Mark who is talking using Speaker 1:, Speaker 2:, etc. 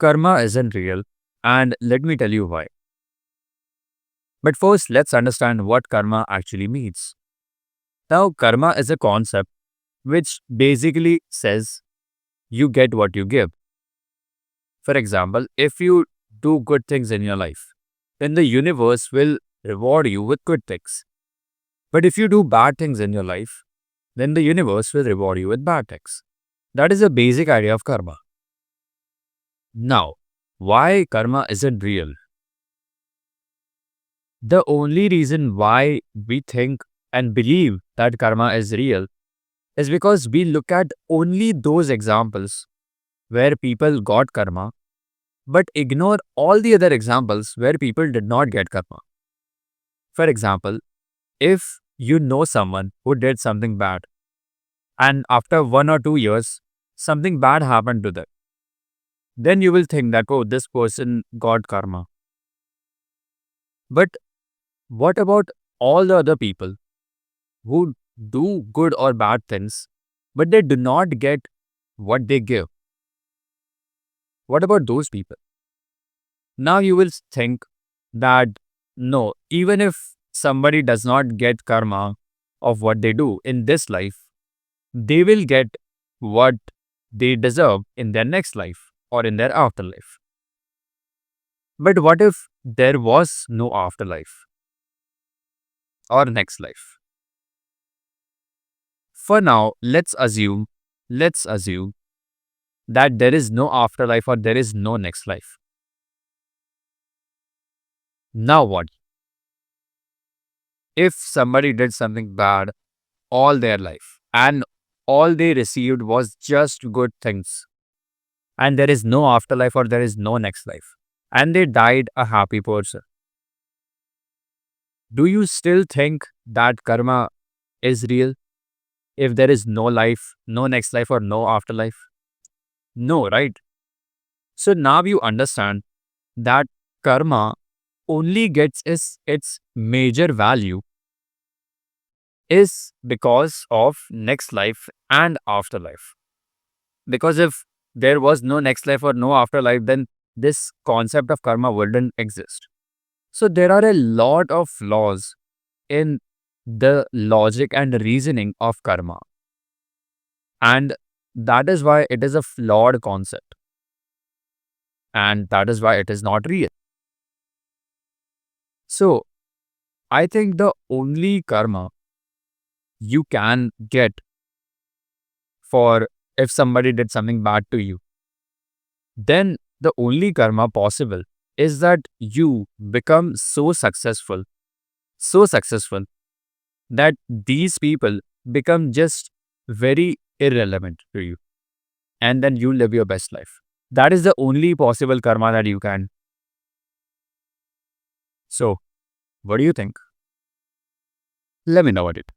Speaker 1: karma isn't real, and let me tell you why. But first, let's understand what karma actually means. Now, karma is a concept which basically says you get what you give. For example, if you do good things in your life, then the universe will reward you with good things. But if you do bad things in your life, then the universe will reward you with bad things. That is the basic idea of karma. Now, why karma isn't real? The only reason why we think and believe that karma is real is because we look at only those examples where people got karma, but ignore all the other examples where people did not get karma. For example, if you know someone who did something bad, and after 1 or 2 years, something bad happened to them, then you will think that, oh, this person got karma. But what about all the other people who do good or bad things, but they do not get what they give? What about those people? Now you will think that no, even if somebody does not get karma of what they do in this life, they will get what they deserve in their next life or in their afterlife. But what if there was no afterlife or next life? For now, let's assume that there is no afterlife or there is no next life. Now what? If somebody did something bad all their life and all they received was just good things, and there is no afterlife or there is no next life, and they died a happy person, do you still think that karma is real if there is no life, no next life, or no afterlife? No, right? So now you understand that karma only gets its major value is because of next life and afterlife. Because if there was no next life or no afterlife, then this concept of karma wouldn't exist. So there are a lot of flaws in the logic and reasoning of karma. And that is why it is a flawed concept. And that is why it is not real. So I think the only karma you can get for if somebody did something bad to you, then the only karma possible is that you become so successful that these people become just very irrelevant to you. And then you live your best life. That is the only possible karma that you can. So, what do you think? Let me know about it.